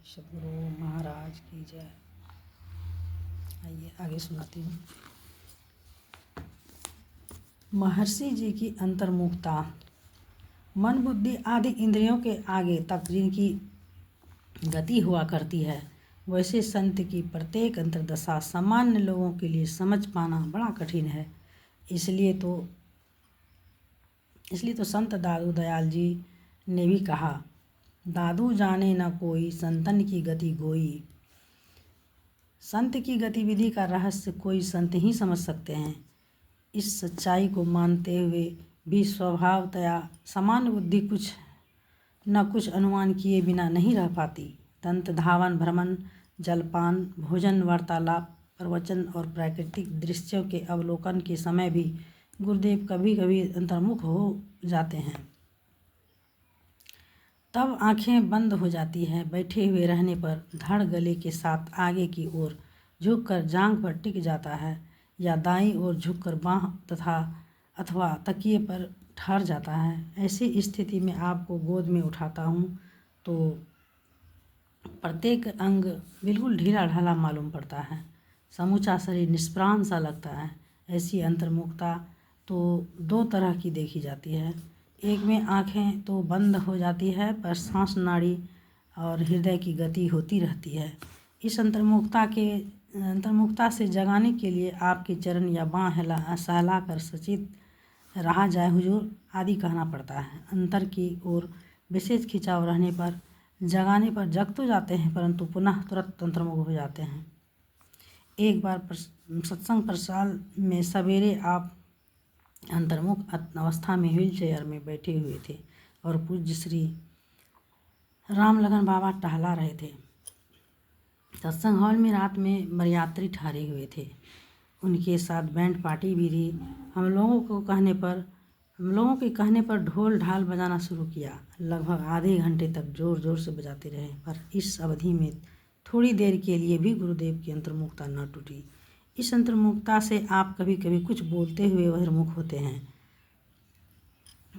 सद्गुरु महाराज की जय। आइए आगे सुनाती हूँ। महर्षि जी की अंतर्मुखता। मन बुद्धि आदि इंद्रियों के आगे तक जिनकी गति हुआ करती है, वैसे संत की प्रत्येक अंतर्दशा सामान्य लोगों के लिए समझ पाना बड़ा कठिन है। इसलिए तो संत दादू दयाल जी ने भी कहा, दादू जाने न कोई संतन की गति गोई। संत की गतिविधि का रहस्य कोई संत ही समझ सकते हैं। इस सच्चाई को मानते हुए भी स्वभावतया सामान्य बुद्धि कुछ न कुछ अनुमान किए बिना नहीं रह पाती। दंत धावन, भ्रमण, जलपान, भोजन, वार्तालाप, प्रवचन और प्राकृतिक दृश्यों के अवलोकन के समय भी गुरुदेव कभी कभी अंतर्मुख हो जाते हैं। तब आंखें बंद हो जाती हैं। बैठे हुए रहने पर धड़ गले के साथ आगे की ओर झुककर जांघ पर टिक जाता है या दाईं ओर झुककर बाँह अथवा तकिए पर ठहर जाता है। ऐसी स्थिति में आपको गोद में उठाता हूँ तो प्रत्येक अंग बिल्कुल ढीला ढाला मालूम पड़ता है। समूचा शरीर निष्प्राण सा लगता है। ऐसी अंतर्मुखता तो दो तरह की देखी जाती है। एक में आंखें तो बंद हो जाती है पर सांस, नाड़ी और हृदय की गति होती रहती है। इस अंतर्मुखता से जगाने के लिए आपके चरण या बाँह सहलाकर सचेत रहा जाए हुजूर आदि कहना पड़ता है। अंतर की ओर विशेष खिंचाव रहने पर जगाने पर जग तो जाते हैं परंतु पुनः तुरंत अंतर्मुख हो जाते हैं। एक बार सत्संग प्रसाल में सवेरे आप अंतर्मुख अवस्था में व्हील चेयर में बैठे हुए थे और पूज्य श्री रामलगन बाबा टहला रहे थे। सत्संग हॉल में रात में बरयात्री ठहरे हुए थे। उनके साथ बैंड पार्टी भी थी। हम लोगों के कहने पर ढोल ढाल बजाना शुरू किया। लगभग आधे घंटे तक जोर जोर से बजाते रहे, पर इस अवधि में थोड़ी देर के लिए भी गुरुदेव की अंतर्मुखता न टूटी। इस अंतर्मुखता से आप कभी कभी कुछ बोलते हुए बहिर्मुख होते हैं।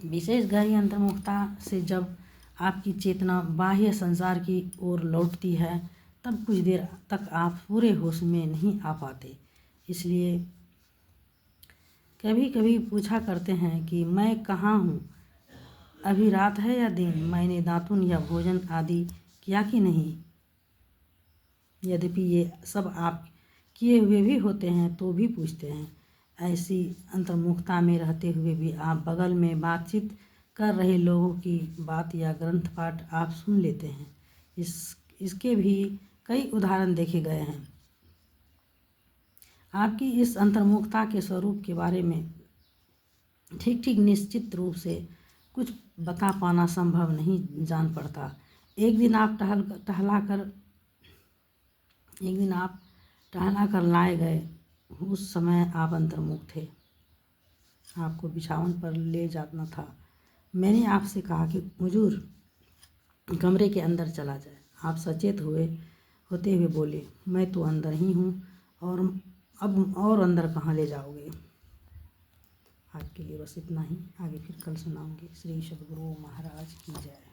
विशेष गहरी अंतर्मुखता से जब आपकी चेतना बाह्य संसार की ओर लौटती है तब कुछ देर तक आप पूरे होश में नहीं आ पाते। इसलिए कभी कभी पूछा करते हैं कि मैं कहाँ हूँ, अभी रात है या दिन, मैंने दातुन या भोजन आदि किया कि नहीं। यद्यपि ये सब आप किए हुए भी होते हैं तो भी पूछते हैं। ऐसी अंतर्मुखता में रहते हुए भी आप बगल में बातचीत कर रहे लोगों की बात या ग्रंथ पाठ आप सुन लेते हैं। इसके भी कई उदाहरण देखे गए हैं। आपकी इस अंतर्मुखता के स्वरूप के बारे में ठीक निश्चित रूप से कुछ बता पाना संभव नहीं जान पड़ता। एक दिन आप टहला कर लाए गए, उस समय आप अंतर्मुख थे। आपको बिछावन पर ले जाना था। मैंने आपसे कहा कि हुजूर कमरे के अंदर चला जाए। आप सचेत होते हुए बोले, मैं तो अंदर ही हूँ और अब और अंदर कहाँ ले जाओगे। आज के लिए बस इतना ही। आगे फिर कल सुनाऊंगी। श्री सद्गुरु महाराज की जय।